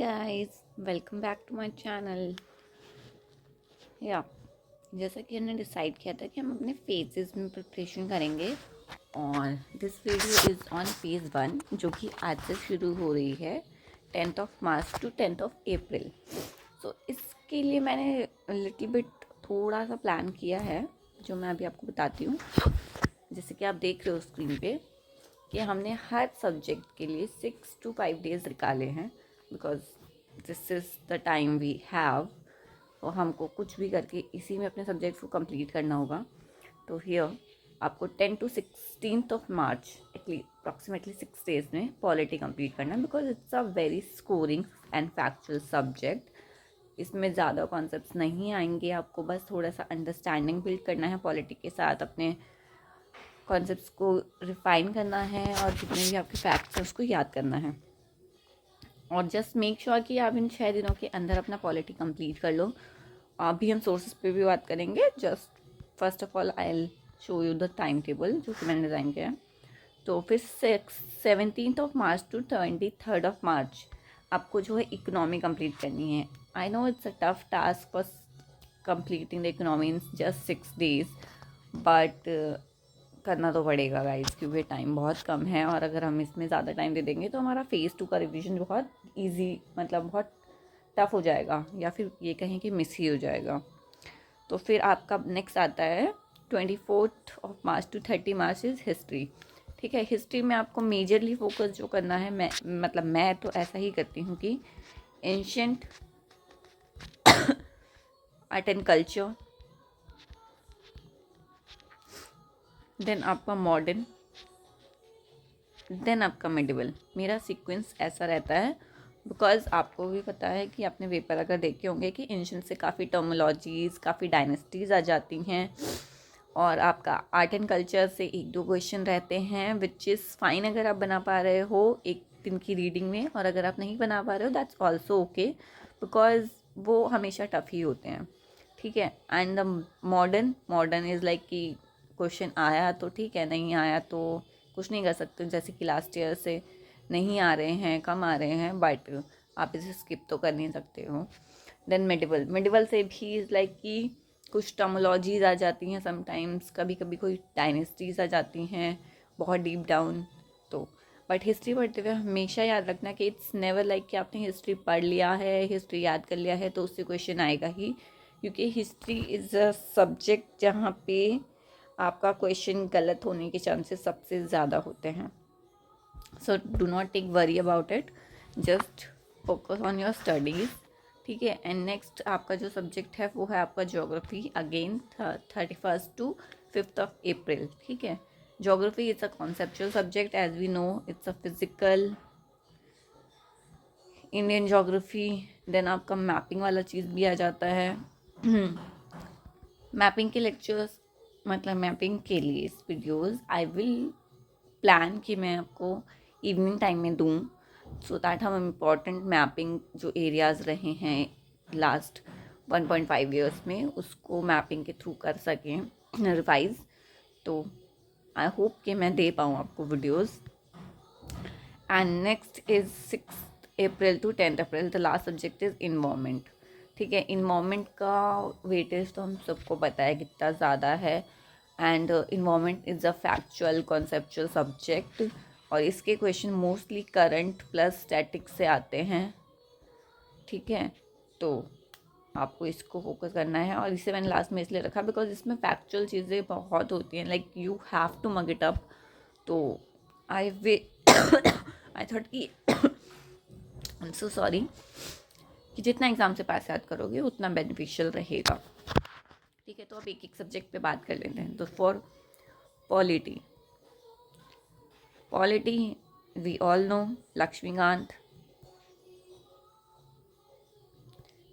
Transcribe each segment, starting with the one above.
Guys, welcome back to my channel. या जैसा कि हमने डिसाइड किया था कि हम अपने फेजेस में प्रिपरेशन करेंगे और this video is on phase 1 जो कि आज से शुरू हो रही है 10th of March to 10th of April. So इसके लिए मैंने लिटिल बिट थोड़ा सा प्लान किया है जो मैं अभी आपको बताती हूँ। जैसे कि आप देख रहे हो स्क्रीन पे कि हमने हर सब्जेक्ट के लिए 6 to 5 डेज निकाले हैं because this is the time we have. और हमको कुछ भी करके इसी में अपने सब्जेक्ट्स को कंप्लीट करना होगा। तो हियर आपको 10 to 16th of March approximately 6 days में पॉलिटी कंप्लीट करना है because it's a very scoring and factual subject. इसमें ज़्यादा कॉन्सेप्ट्स नहीं आएंगे, आपको बस थोड़ा सा अंडरस्टैंडिंग बिल्ड करना है पॉलिटी के साथ, अपने कॉन्सेप्ट्स को रिफाइन करना है और जितने भी आपके फैक्ट्स हैं उसको याद करना है। और जस्ट मेक श्योर कि आप इन 6 दिनों के अंदर अपना पॉलिटी कंप्लीट कर लो। अभी हम सोर्सेज पे भी बात करेंगे। Just first of all I will show you the time table जो कि मैंने डिज़ाइन किया है। तो फिर 17th of March to 23rd of March आपको जो है इकोनॉमी कंप्लीट करनी है। आई know it's a tough task for completing the economy in just 6 days, but करना तो पड़ेगा गाइस क्योंकि टाइम बहुत कम है और अगर हम इसमें ज़्यादा टाइम दे देंगे तो हमारा फेज़ 2 का रिवीजन बहुत इजी बहुत टफ हो जाएगा या फिर ये कहें कि मिस ही हो जाएगा। तो फिर आपका नेक्स्ट आता है 24th of March to 30 March is history. ठीक है, हिस्ट्री में आपको मेजरली फोकस जो करना है, मैं तो ऐसा ही करती हूँ कि ancient art and culture, then आपका मॉडर्न, देन आपका मिडिवल। मेरा सीक्वेंस ऐसा रहता है बिकॉज आपको भी पता है कि आपने पेपर अगर देखे होंगे कि एंशंट से काफ़ी टर्मोलॉजीज़, काफ़ी डायनेस्टीज़ आ जाती हैं और आपका आर्ट एंड कल्चर से 1-2 क्वेश्चन रहते हैं विच इज़ फाइन अगर आप बना पा रहे हो एक दिन की रीडिंग में, और अगर आप नहीं बना पा रहे हो दैट्स ऑल्सो ओके बिकॉज वो हमेशा टफ ही होते हैं। ठीक है, and the modern is like कि क्वेश्चन आया तो ठीक है, नहीं आया तो कुछ नहीं कर सकते। जैसे कि लास्ट ईयर से नहीं आ रहे हैं, कम आ रहे हैं, बट आप इसे स्किप तो कर नहीं सकते हो। देन मिडिवल से भी इज़ लाइक कि कुछ टर्मोलॉजीज़ आ जाती हैं समटाइम्स, कभी कभी कोई डायनेस्टीज़ आ जाती हैं बहुत डीप डाउन। तो बट हिस्ट्री पढ़ते हुए हमेशा याद रखना कि इट्स नेवर लाइक कि आपने हिस्ट्री पढ़ लिया है, हिस्ट्री याद कर लिया है तो उससे क्वेश्चन आएगा ही, क्योंकि हिस्ट्री इज़ अ सब्जेक्ट जहाँ पे आपका क्वेश्चन गलत होने के चांसेस सबसे ज़्यादा होते हैं। So do not take worry about it, just focus on your studies. ठीक है, एंड नेक्स्ट आपका जो सब्जेक्ट है वो है आपका geography, again 31st to 5th of April. ठीक है, geography it's a conceptual subject as we know, it's a physical Indian geography. Then आपका मैपिंग वाला चीज़ भी आ जाता है। मैपिंग के लेक्चर्स मैपिंग के लिए वीडियोज़ आई विल प्लान कि मैं आपको इवनिंग टाइम में दूँ सो दैट हम इम्पॉर्टेंट मैपिंग जो एरियाज़ रहे हैं लास्ट 1.5 ईयर्स में उसको मैपिंग के थ्रू कर सकें रिवाइज। तो आई होप कि मैं दे पाऊँ आपको videos. And next is 6 April to 10th April the last subject is environment. ठीक है, इन्वायरमेंट का वेटेज तो हम सबको पता है कितना ज़्यादा है and environment is a factual conceptual subject और इसके question mostly current plus statics से आते हैं। ठीक है, तो आपको इसको फोकस करना है और इसे मैंने लास्ट में इसलिए रखा बिकॉज इसमें फैक्चुअल चीज़ें बहुत होती हैं, like you have to mug it up. तो आई आई थॉट कि आई एम सो सॉरी कि जितना एग्ज़ाम से पास याद करोगे उतना बेनिफिशियल रहेगा। ठीक है, तो अब एक एक सब्जेक्ट पे बात कर लेते हैं। तो for polity we all know Laxmikanth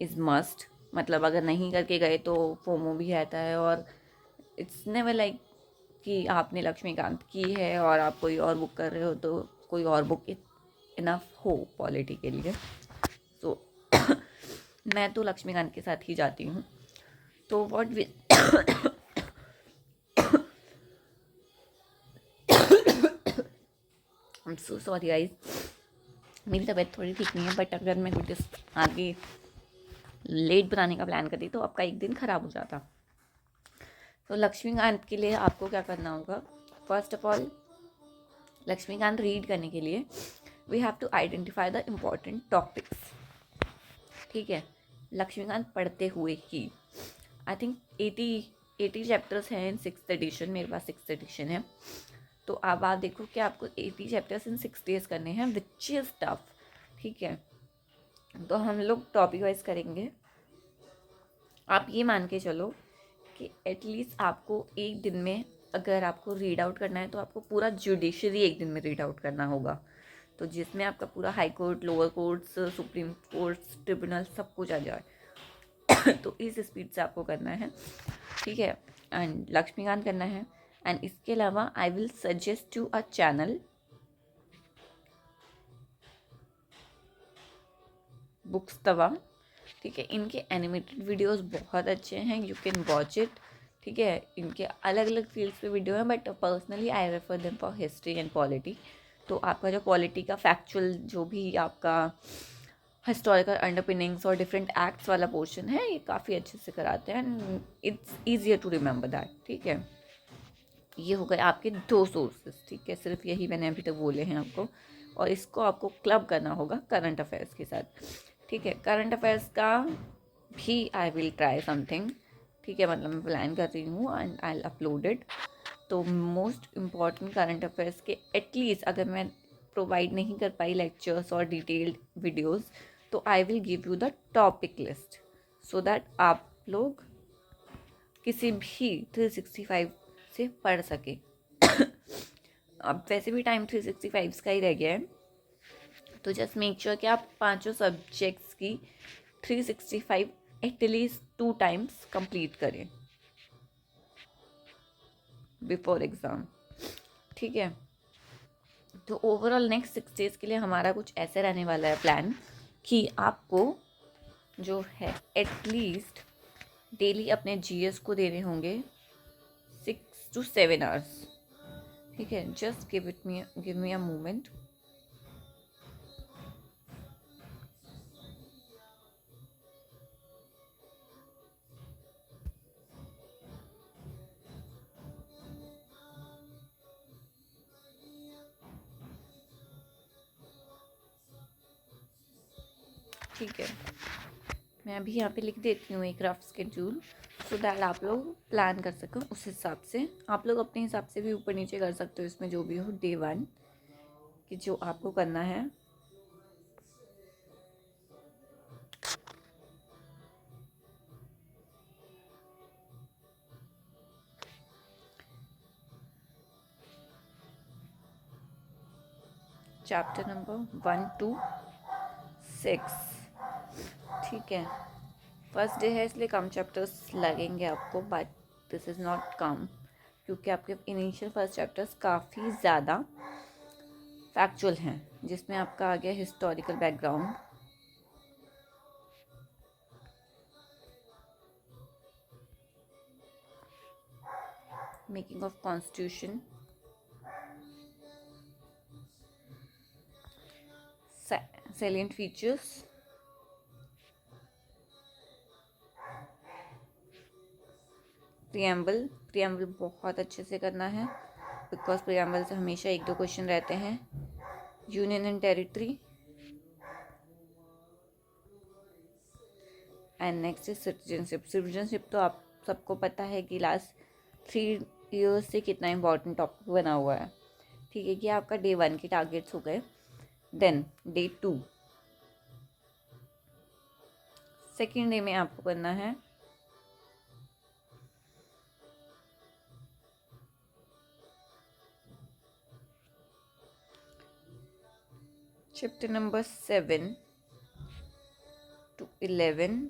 is must, मतलब अगर नहीं करके गए तो फोमो भी रहता है और इट्स नेवर लाइक कि आपने लक्ष्मीकांत की है और आप कोई और बुक कर रहे हो तो कोई और बुक इनफ हो पॉलिटी के लिए। सो मैं तो लक्ष्मीकांत के साथ ही जाती हूँ। तो what we I'm so sorry guys. मेरी तबीयत थोड़ी ठीक नहीं है, बट अगर मैं कुछ आगे लेट बनाने का प्लान करती तो आपका एक दिन ख़राब हो जाता। तो लक्ष्मीकांत के लिए आपको क्या करना होगा, first of all Laxmikanth read करने के लिए we have to identify the important topics. ठीक है, लक्ष्मीकांत पढ़ते हुए ही आई थिंक 80 चैप्टर्स हैं इन 6th एडिशन, मेरे पास 6th एडिशन है। तो अब आप देखो कि आपको 80 चैप्टर्स इन 6 days करने हैं, विच इज़ टफ। ठीक है, तो हम लोग टॉपिक वाइज करेंगे। आप ये मान के चलो कि एटलीस्ट आपको एक दिन में अगर आपको रीड आउट करना है तो आपको पूरा जुडिशरी एक दिन में रीड आउट करना होगा, तो जिसमें आपका पूरा high court, lower courts, supreme courts, tribunal सब कुछ आ जाए। तो इस स्पीड से आपको करना है। ठीक है, एंड लक्ष्मीकांत करना है। एंड इसके अलावा I will suggest you a channel, books तवा। ठीक है, इनके एनिमेटेड वीडियोस बहुत अच्छे हैं, यू कैन वॉच इट। ठीक है, इनके अलग अलग फील्ड्स पे वीडियो हैं, but personally I refer them for history and polity. तो आपका जो पॉलिटी का फैक्चुअल, जो भी आपका हिस्टोरिकल अंडरपिनिंग्स और डिफरेंट एक्ट्स वाला पोर्शन है, ये काफ़ी अच्छे से कराते हैं and it's easier to remember that. ठीक है, ये हो गए आपके 2 सोर्सेज। ठीक है, सिर्फ यही मैंने अभी तक बोले हैं आपको, और इसको आपको क्लब करना होगा करंट अफेयर्स के साथ। ठीक है, करंट अफेयर्स का भी आई विल ट्राई समथिंग। ठीक है, मतलब मैं प्लान कर रही हूँ एंड आई अपलोड इट। तो मोस्ट इम्पॉर्टेंट करंट अफेयर्स के एटलीस्ट अगर मैं प्रोवाइड नहीं कर पाई लेक्चर्स और डिटेल्ड वीडियोस, तो I will give you the topic list so that आप लोग किसी भी 365 से पढ़ सके। अब वैसे भी टाइम 365 का ही रह गया है, तो जस्ट मेक श्योर कि आप 5 सब्जेक्ट्स की 365 एटलीस्ट 2 times कंप्लीट करें बिफोर एग्ज़ाम। ठीक है, तो ओवरऑल नेक्स्ट 6 days के लिए हमारा कुछ ऐसे रहने वाला है प्लान कि आपको जो है एटलीस्ट डेली अपने जीएस को देने होंगे 6 to 7 hours। ठीक है, just give me a moment. ठीक है, मैं अभी यहाँ पे लिख देती हूँ एक रफ स्केड्यूल सो दैट आप लोग प्लान कर सको उस हिसाब से। आप लोग अपने हिसाब से भी ऊपर नीचे कर सकते हो, इसमें जो भी हो डे 1 कि जो आपको करना है। Chapter number 1 to 6। ठीक है, फर्स्ट डे है इसलिए कम चैप्टर्स लगेंगे आपको, but this is not come क्योंकि आपके इनिशियल फर्स्ट चैप्टर्स काफ़ी ज़्यादा फैक्चुअल हैं, जिसमें आपका आ गया historical background, making of constitution, salient features, preamble बहुत अच्छे से करना है बिकॉज प्रियम्बल से हमेशा 1-2 क्वेश्चन रहते हैं। Union and territory, and next is citizenship तो आप सबको पता है कि लास्ट 3 years से कितना इम्पोर्टेंट टॉपिक बना हुआ है। ठीक है, कि आपका डे 1 के टारगेट्स हो गए। देन डे 2, सेकेंड डे में आपको करना है chapter number 7 to 11,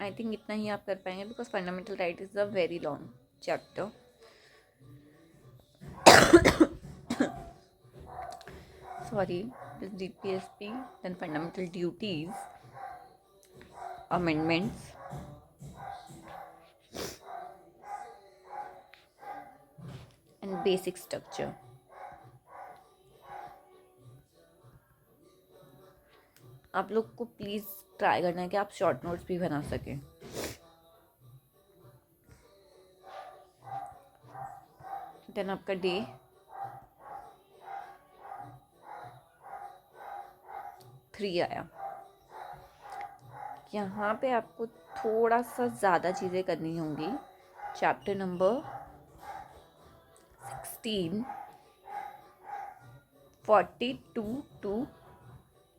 I think इतना ही आप कर पाएंगे because fundamental right is a very long chapter. Sorry, this DPSP, then fundamental duties, amendments, and basic structure. आप लोग को प्लीज़ ट्राई करना है कि आप शॉर्ट नोट्स भी बना सकें। देन आपका डे 3 आया। यहाँ पे आपको थोड़ा सा ज़्यादा चीज़ें करनी होंगी। Chapter number 16 42 to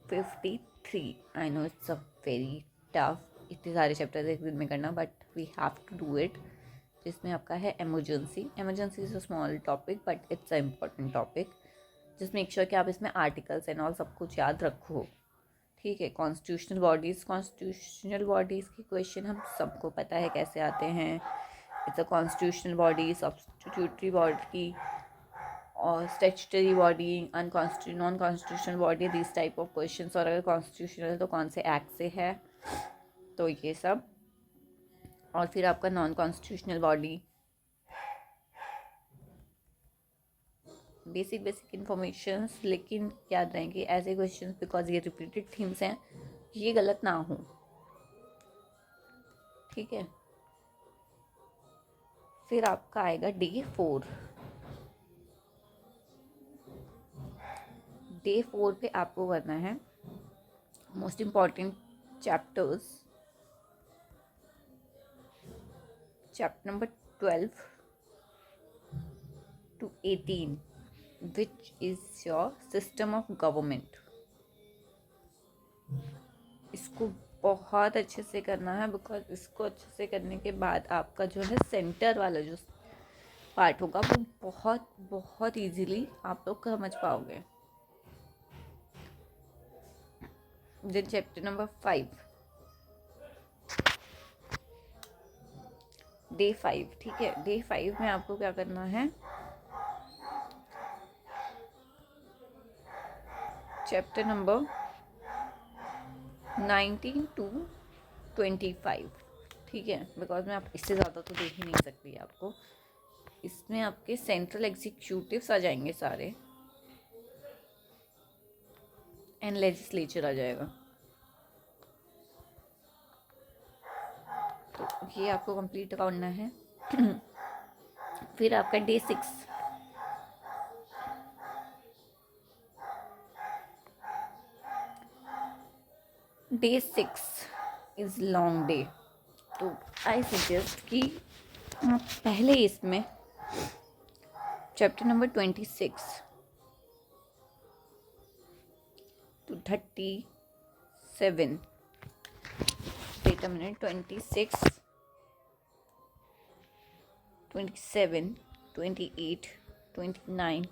53। I know it's a very tough, इतने सारे चैप्टर्स एक दिन में करना, but we have to do it. जिसमें आपका है emergency. Emergency is a small topic but it's a important topic. Just make sure कि आप इसमें आर्टिकल्स एंड ऑल सब कुछ याद रखो, ठीक है। कॉन्स्टिट्यूशनल बॉडीज़ की क्वेश्चन हम सबको पता है कैसे आते हैं। It's a constitutional body, substitutory body और statutory body, non constitutional body, this type of questions. और अगर कॉन्स्टिट्यूशनल है तो कौन से एक्ट से है, तो ये सब। और फिर आपका non constitutional body, basic informations, लेकिन याद रहेंगे ऐसे क्वेश्चंस बिकॉज ये रिपीटेड थीम्स हैं, ये गलत ना हो, ठीक है। फिर आपका आएगा डे 4। डे 4 पे आपको करना है most important chapters. Chapter number 12 to 18, which is your system of government। इसको बहुत अच्छे से करना है बिकॉज इसको अच्छे से करने के बाद आपका जो है सेंटर वाला जो पार्ट होगा वो बहुत बहुत ईजीली आप लोग समझ पाओगे। देन चैप्टर नंबर 5, डे 5, ठीक है। डे 5 में आपको क्या करना है, चैप्टर नंबर 19 to 25, ठीक है। बिकॉज मैं आप इससे ज़्यादा तो देख ही नहीं सकती आपको। इसमें आपके सेंट्रल एग्जीक्यूटिव्स आ जाएंगे सारे एंड लेजिस्लेचर आ जाएगा। तो ये आपको कंप्लीट करना है। फिर आपका day 6, day 6 is long day. तो आई सजेस्ट कि आप पहले इसमें chapter number 26 to 37, wait a minute, 26, 27, 28, 29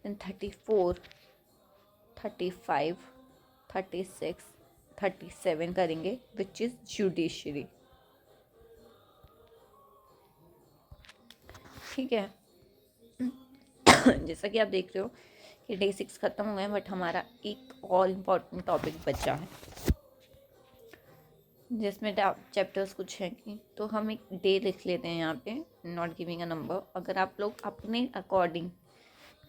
then 34, 35, 36, 37 करेंगे, विच इज़ जुडिशरी, ठीक है। जैसा कि आप देख रहे हो कि डे 6 ख़त्म हो गए, बट हमारा एक और इम्पॉर्टेंट टॉपिक बचा है जिसमें चैप्टर्स कुछ हैं कि, तो हम एक डे लिख लेते हैं यहाँ पे, नॉट गिविंग अ नंबर। अगर आप लोग अपने अकॉर्डिंग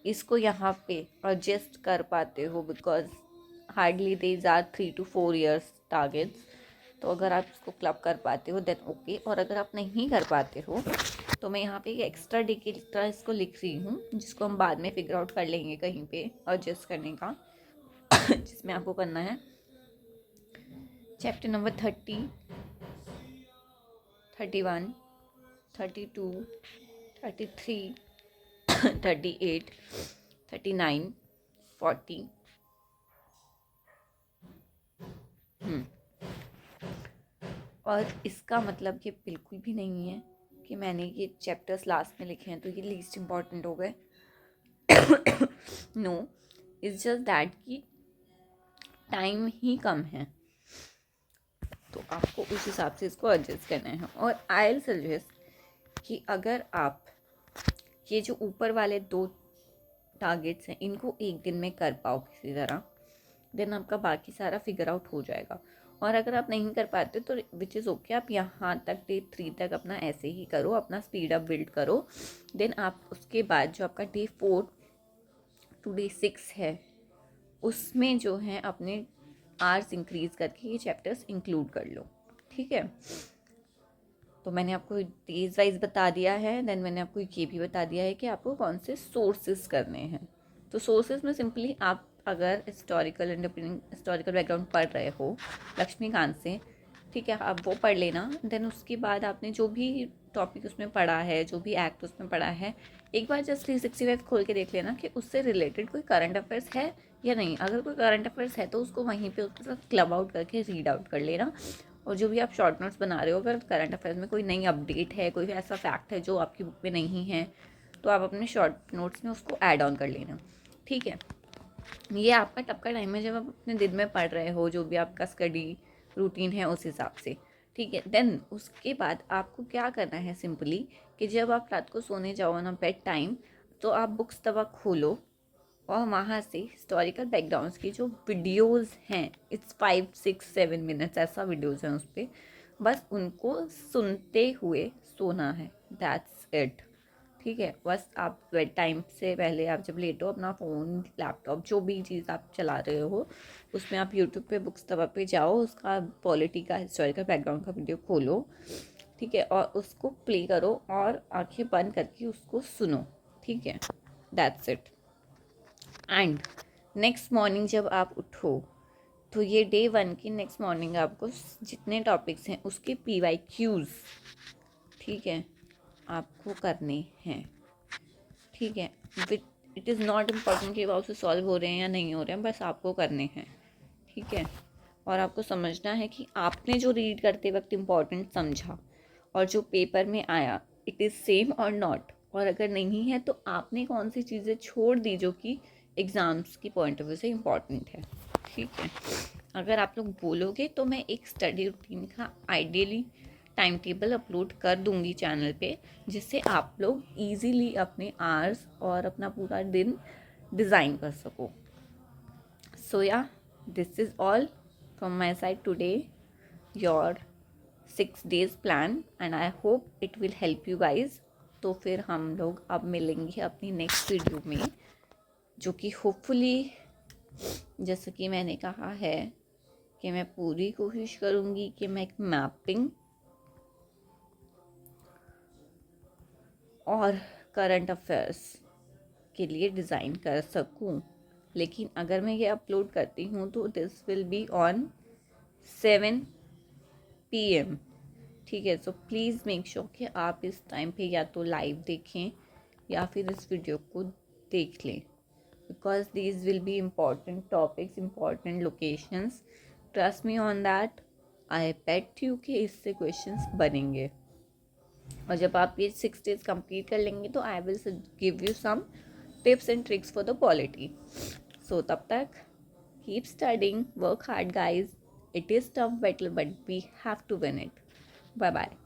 इसको यहाँ पे एडजस्ट कर पाते हो, because hardly there are 3 to 4 years targets, तो अगर आप इसको क्लब कर पाते हो देन ओके। और अगर आप नहीं कर पाते हो तो मैं यहाँ पे एक एक्स्ट्रा डे की तरह इसको लिख रही हूँ, जिसको हम बाद में फिगर आउट कर लेंगे कहीं पे एडजस्ट करने का। जिसमें आपको करना है चैप्टर नंबर 30, 31, 32, 33, 38, 39, 40। और इसका मतलब ये बिल्कुल भी नहीं है कि मैंने ये चैप्टर्स लास्ट में लिखे हैं तो ये लीस्ट इम्पॉर्टेंट हो गए। नो, इट्स जस्ट दैट कि टाइम ही कम है, तो आपको उस हिसाब से इसको एडजस्ट करना है। और आई विल सजेस्ट कि अगर आप ये जो ऊपर वाले 2 टारगेट्स हैं इनको एक दिन में कर पाओ किसी तरह, देन आपका बाकी सारा फिगर आउट हो जाएगा। और अगर आप नहीं कर पाते तो विच इज़ ओके, आप यहाँ तक डे 3 तक अपना ऐसे ही करो, अपना स्पीड अप बिल्ड करो। देन आप उसके बाद जो आपका डे 4 टू डे 6 है उसमें जो है अपने आवर्स इंक्रीज करके ये चैप्टर्स इंक्लूड कर लो। ठीक है, तो मैंने आपको डेज वाइज बता दिया है। देन मैंने आपको ये भी बता दिया है कि आपको कौन से सोर्सेज करने हैं। तो सोर्सेज में सिंपली आप अगर हिस्टोरिकल बैकग्राउंड पढ़ रहे हो लक्ष्मीकांत से, ठीक है, आप वो पढ़ लेना। देन उसके बाद आपने जो भी टॉपिक उसमें पढ़ा है, जो भी एक्ट उसमें पढ़ा है, एक बार जस्ट 365 खोल के देख लेना कि उससे रिलेटेड कोई करंट अफेयर्स है या नहीं। अगर कोई करंट अफेयर्स है तो उसको वहीं पे उसके साथ क्लब आउट करके रीड आउट कर लेना। और जो भी आप शॉर्ट नोट्स बना रहे हो, अगर करंट अफेयर्स में कोई नई अपडेट है, कोई ऐसा फैक्ट है जो आपकी बुक में नहीं है, तो आप अपने शॉर्ट नोट्स में उसको ऐड ऑन कर लेना। ठीक है, ये आपका तब का टाइम है जब आप अपने दिन में पढ़ रहे हो, जो भी आपका स्टडी रूटीन है उस हिसाब से। ठीक है, देन उसके बाद आपको क्या करना है सिंपली कि जब आप रात को सोने जाओ ना बेड टाइम, तो आप बुक्स तब खोलो और वहाँ से हिस्टोरिकल बैकग्राउंड्स की जो वीडियोस हैं, इट्स 5 6 7 मिनट्स ऐसा वीडियोस हैं उस पर, बस उनको सुनते हुए सोना है। That's it. ठीक है, बस आप बेड टाइम से पहले आप जब लेटो अपना फ़ोन लैपटॉप जो भी चीज़ आप चला रहे हो उसमें आप यूट्यूब पे बुक्स तब पे जाओ, उसका पॉलिटी का हिस्टोरिकल बैकग्राउंड का वीडियो खोलो। ठीक है, और उसको प्ले करो और आंखें बंद करके उसको सुनो। ठीक है, that's it. And next morning जब आप उठो तो ये डे 1 की नेक्स्ट मॉर्निंग आपको जितने टॉपिक्स हैं उसके PYQs, ठीक है, आपको करने हैं। ठीक है, इट इज़ नॉट इम्पॉर्टेंट कि वो उससे सॉल्व हो रहे हैं या नहीं हो रहे हैं, बस आपको करने हैं। ठीक है, और आपको समझना है कि आपने जो रीड करते वक्त इम्पॉर्टेंट समझा और जो पेपर में आया इट इज़ सेम और नॉट, और अगर नहीं है तो आपने कौन सी चीज़ें छोड़ दी जो कि एग्ज़ाम्स की पॉइंट ऑफ व्यू से इम्पॉर्टेंट है। ठीक है, अगर आप लोग बोलोगे तो मैं एक स्टडी रूटीन का आइडियली टाइम टेबल अपलोड कर दूंगी चैनल पे, जिससे आप लोग इजीली अपने आवर्स और अपना पूरा दिन डिज़ाइन कर सको। सो या this is all from my side today, your 6 days plan, and I hope it will help you guys. तो फिर हम लोग अब मिलेंगे अपनी नेक्स्ट वीडियो में, जो कि होपफुली, जैसे कि मैंने कहा है कि मैं पूरी कोशिश करूँगी कि मैं एक मैपिंग और करंट अफेयर्स के लिए डिज़ाइन कर सकूं। लेकिन अगर मैं ये अपलोड करती हूँ तो this will be on 7 PM। ठीक है, सो प्लीज़ मेक श्योर कि आप इस टाइम पे या तो लाइव देखें या फिर इस वीडियो को देख लें, because these will be important topics, important locations. Trust me on that, I bet you कि इससे क्वेश्चंस बनेंगे। और जब आप ये 6 days कंप्लीट कर लेंगे तो I will give you some tips and tricks for the polity. So तब तक keep studying, work hard guys, it is tough battle but we have to win it. Bye bye.